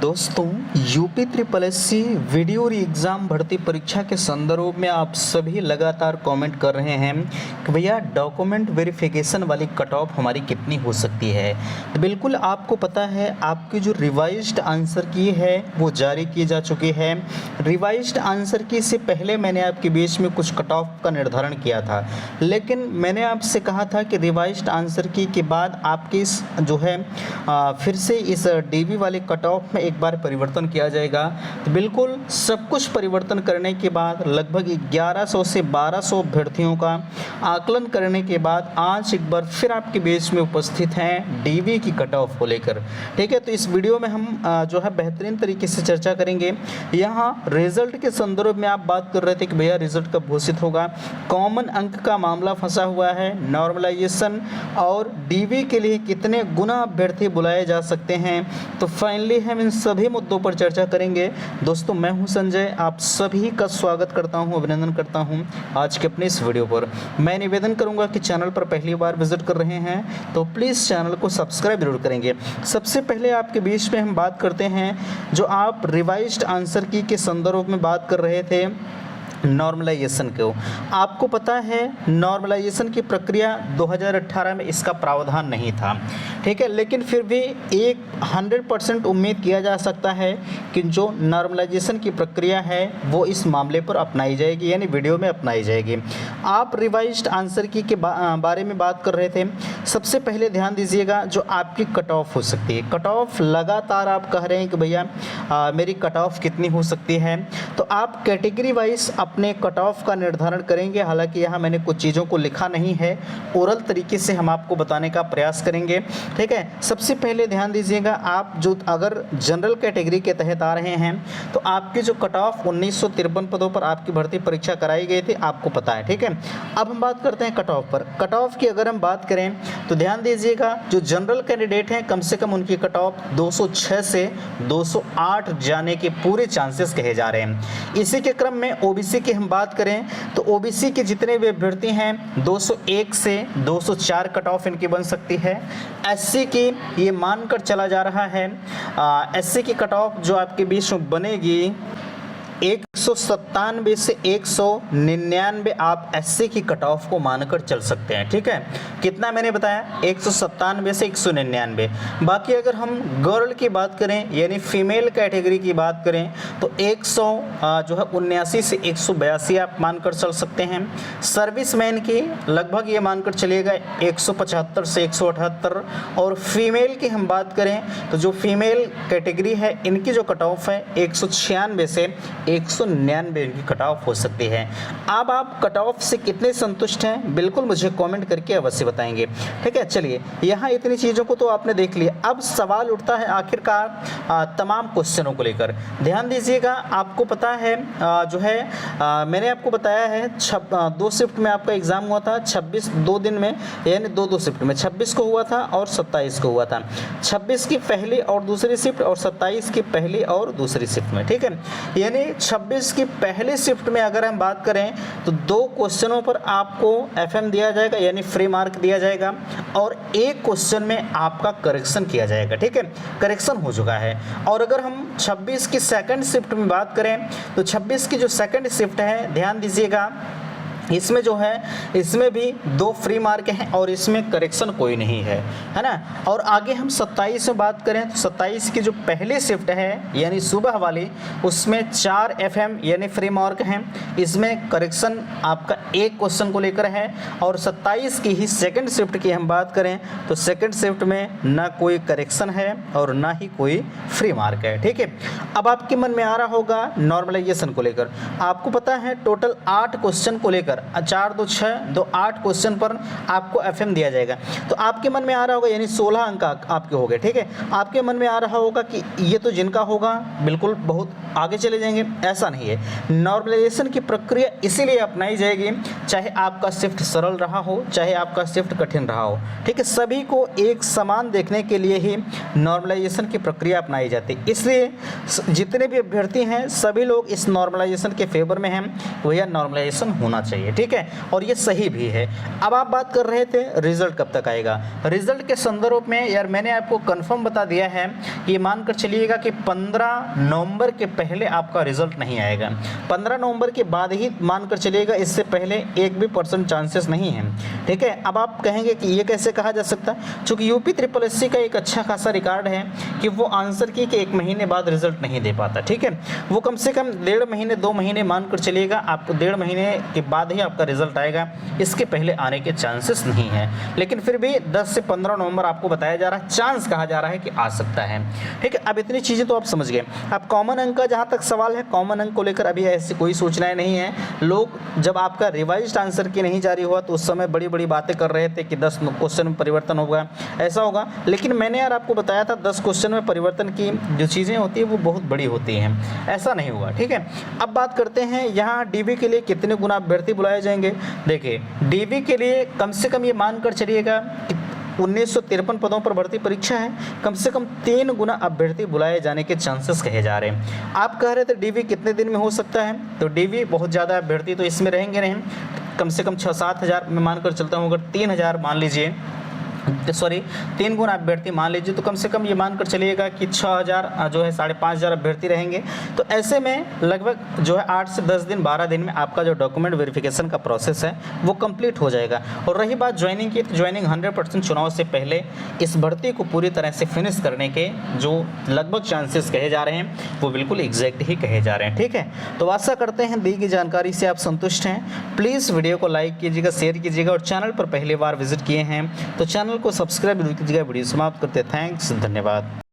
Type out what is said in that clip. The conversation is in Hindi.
दोस्तों यूपी ट्रिपल एससी वीडियो री एग्ज़ाम भर्ती परीक्षा के संदर्भ में आप सभी लगातार कमेंट कर रहे हैं कि भैया डॉक्यूमेंट वेरिफिकेशन वाली कट ऑफ हमारी कितनी हो सकती है। तो बिल्कुल आपको पता है आपकी जो रिवाइज्ड आंसर की है वो जारी की जा चुकी है। रिवाइज्ड आंसर की से पहले मैंने आपके बीच में कुछ कट ऑफ का निर्धारण किया था, लेकिन मैंने आपसे कहा था कि रिवाइज्ड आंसर की के बाद आपकी इस जो है फिर से इस डीवी वाले कट ऑफ में एक बार परिवर्तन किया जाएगा। तो बिल्कुल सब कुछ परिवर्तन करने के बाद लगभग 1100 से 1200 अभ्यर्थियों का आकलन करने के बाद आज एक बार फिर आपके बीच में उपस्थित हैं डीवी की कट ऑफ को लेकर। ठीक है, तो इस वीडियो में हम जो है बेहतरीन तरीके से चर्चा करेंगे। यहाँ रिजल्ट के संदर्भ में आप बात कर रहे थे कि भैया रिजल्ट कब घोषित होगा, कॉमन अंक का मामला फंसा हुआ है, नॉर्मलाइजेशन और डीवी के लिए कितने गुना अभ्यर्थी बुलाए जा सकते हैं। तो फाइनली हम इन सभी मुद्दों पर चर्चा करेंगे। दोस्तों मैं हूं संजय, आप सभी का स्वागत करता हूं, अभिनंदन करता हूं आज के अपने इस वीडियो पर। मैं निवेदन करूंगा कि चैनल पर पहली बार विजिट कर रहे हैं तो प्लीज़ चैनल को सब्सक्राइब जरूर करेंगे। सबसे पहले आपके बीच में हम बात करते हैं जो आप रिवाइज्ड आंसर की के संदर्भ में बात कर रहे थे नॉर्मलाइजेशन को। आपको पता है नॉर्मलाइजेशन की प्रक्रिया 2018 में इसका प्रावधान नहीं था, ठीक है, लेकिन फिर भी एक 100% उम्मीद किया जा सकता है कि जो नॉर्मलाइजेशन की प्रक्रिया है वो इस मामले पर अपनाई जाएगी, यानी वीडियो में अपनाई जाएगी। आप रिवाइज्ड आंसर की के बारे में बात कर रहे थे। सबसे पहले ध्यान दीजिएगा जो आपकी कट ऑफ हो सकती है, कट ऑफ लगातार आप कह रहे हैं कि भैया मेरी कट ऑफ कितनी हो सकती है, तो आप कैटेगरी वाइज अपने कट ऑफ का निर्धारण करेंगे। हालांकि यहाँ मैंने कुछ चीज़ों को लिखा नहीं है, ओरल तरीके से हम आपको बताने का प्रयास करेंगे। ठीक है, सबसे पहले ध्यान दीजिएगा आप जो अगर जनरल कैटेगरी के तहत आ रहे हैं तो आपकी जो कट ऑफ 1953 पदों पर आपकी भर्ती परीक्षा कराई गई थी, आपको पता है। ठीक है, अब हम बात करते हैं कट ऑफ पर। कट ऑफ की अगर हम बात करें तो ध्यान दीजिएगा जो जनरल कैंडिडेट हैं कम से कम उनकी कट ऑफ 206 से 208 जाने के पूरे चांसेस कहे जा रहे हैं। इसी के क्रम में ओबीसी की हम बात करें तो ओबीसी के जितने भी अभ्यर्थी हैं 201 से 204 कट ऑफ इनकी बन सकती है। एससी की ये मानकर चला जा रहा है एससी की कट ऑफ जो आपके बीच में बनेगी 197 से 199 आप एससी की कट ऑफ को मानकर चल सकते हैं। ठीक है, कितना मैंने बताया 197 से 199। बाकी अगर हम गर्ल की बात करें यानी फीमेल कैटेगरी की बात करें तो 100 जो है 79 से 182 आप मानकर चल सकते हैं। सर्विसमैन की लगभग ये मानकर चलिएगा 175 से 178। और फीमेल की हम बात करें तो जो फीमेल कैटेगरी है इनकी जो कट ऑफ है 196 से 199 की कट ऑफ हो सकती है। अब आप कट ऑफ से कितने संतुष्ट हैं बिल्कुल मुझे कमेंट करके अवश्य बताएंगे। ठीक है, चलिए यहाँ इतनी चीज़ों को तो आपने देख लिया। अब सवाल उठता है आखिरकार तमाम क्वेश्चनों को लेकर। ध्यान दीजिएगा, आपको पता है जो है मैंने आपको बताया है 2 शिफ्ट में आपका एग्ज़ाम हुआ था, 26 2 दिन में, यानी 2 शिफ्ट में 26 को हुआ था और 27 को हुआ था। 26 की पहली और दूसरी शिफ्ट और 27 की पहली और दूसरी शिफ्ट में। ठीक है, यानी 26 की पहले शिफ्ट में अगर हम बात करें तो 2 क्वेश्चनों पर आपको एफएम दिया जाएगा यानी फ्री मार्क दिया जाएगा और एक क्वेश्चन में आपका करेक्शन किया जाएगा। ठीक है, करेक्शन हो चुका है। और अगर हम 26 की सेकंड शिफ्ट में बात करें तो 26 की जो सेकंड शिफ्ट है ध्यान दीजिएगा इसमें जो है इसमें भी 2 फ्री मार्क हैं और इसमें करेक्शन कोई नहीं है, है ना। और आगे हम 27 में बात करें तो 27 की जो पहली शिफ्ट है यानी सुबह वाली उसमें 4 एफएम यानी फ्री मार्क हैं, इसमें करेक्शन आपका एक क्वेश्चन को लेकर है। और 27 की ही सेकंड शिफ्ट की हम बात करें तो सेकंड शिफ्ट में ना कोई करेक्शन है और ना ही कोई फ्री मार्क है। ठीक है, अब आपके मन में आ रहा होगा नॉर्मलाइजेशन को लेकर। आपको पता है टोटल 8 क्वेश्चन को लेकर 4 2 6 2 8 क्वेश्चन पर आपको एफएम दिया जाएगा। तो आपके मन में आ रहा होगा यानी 16 अंक आपके हो गए। ठीक है, आपके मन में आ रहा होगा कि ये तो जिनका होगा बिल्कुल बहुत आगे चले जाएंगे, ऐसा नहीं है। नॉर्मलाइजेशन की प्रक्रिया इसीलिए अपनाई जाएगी चाहे आपका शिफ्ट सरल रहा हो, चाहे आपका शिफ्ट कठिन रहा हो, ठीक है। सभी को एक समान देखने के लिए ही नॉर्मलाइजेशन की प्रक्रिया अपनाई जाती है। इसलिए जितने भी अभ्यर्थी हैं सभी लोग इस नॉर्मलाइजेशन के फेवर में हैं, भैया नॉर्मलाइजेशन होना चाहिए, ठीक है, और ये सही भी है। अब आप बात कर रहे थे रिजल्ट कब तक आएगा। रिजल्ट के संदर्भ में यार मैंने आपको कंफर्म बता दिया है कि मानकर चलिएगा कि 15 नवंबर के पहले आपका रिजल्ट नहीं आएगा। 15 नवंबर के बाद ही मानकर चलिएगा, इससे पहले 1% चांसेस नहीं है, ठीक है। अब आप कहेंगे कि ये कैसे कहा जा सकता है, क्योंकि यूपी ट्रिपल एससी का एक अच्छा खासा रिकॉर्ड है कि वो आंसर की कि 1 महीने बाद रिजल्ट नहीं दे पाता, ठीक है। वो कम से कम 1.5 महीने 2 महीने मानकर चलिएगा, आपको 1.5 महीने के बाद ही आपका रिजल्ट आएगा, इसके पहले आने के चांसेस नहीं है। लेकिन फिर भी 10 से 15 नवंबर आपको बताया जा रहा है, चांस कहा जा रहा है कि आ सकता है, ठीक है। अब इतनी चीज़ें तो आप समझ गए। अब कॉमन अंक का जहाँ तक सवाल है, कॉमन अंक को लेकर अभी ऐसी कोई सूचनाएं नहीं है। लोग जब आपका रिवाइज्ड आंसर की नहीं जारी हुआ तो उस समय बड़ी बड़ी बातें कर रहे थे कि 10 क्वेश्चन में परिवर्तन होगा, ऐसा होगा। लेकिन मैंने यार आपको बताया था 10 क्वेश्चन में परिवर्तन की जो चीज़ें होती है वो बहुत बड़ी होती हैं, ऐसा नहीं हुआ, ठीक है। अब बात करते हैं यहाँ डीवी के लिए कितने गुना अभ्यर्थी बुलाए जाएंगे। देखिए डीवी के लिए कम से कम ये मानकर चलिएगा कि 1953 पदों पर भर्ती परीक्षा है, कम से कम 3 गुना अभ्यर्थी बुलाए जाने के चांसेस कहे जा रहे हैं। आप कह रहे थे डीवी कितने दिन में हो सकता है, तो डीवी बहुत ज़्यादा अभ्यर्थी तो इसमें रहेंगे नहीं, कम से कम 6-7 हज़ार मैं मानकर चलता हूँ। अगर 3,000 मान लीजिए, 3 गुना अभ्यर्थी मान लीजिए, तो कम से कम ये मानकर चलिएगा कि 6,000 जो है 5,500 अभ्यर्थी रहेंगे। तो ऐसे में लगभग जो है 8 से 10 दिन 12 दिन में आपका जो डॉक्यूमेंट वेरिफिकेशन का प्रोसेस है वो कंप्लीट हो जाएगा। और रही बात ज्वाइनिंग की, तो ज्वाइनिंग 100% चुनाव से पहले इस भर्ती को पूरी तरह से फिनिश करने के जो लगभग चांसेस कहे जा रहे हैं वो बिल्कुल एग्जैक्ट ही कहे जा रहे हैं, ठीक है। तो आशा करते हैं दी गई जानकारी से आप संतुष्ट हैं। प्लीज़ वीडियो को लाइक कीजिएगा, शेयर कीजिएगा, और चैनल पर पहली बार विजिट किए हैं तो चैनल को सब्सक्राइब कीजिएगा। वीडियो समाप्त करते हैं। थैंक्स, धन्यवाद।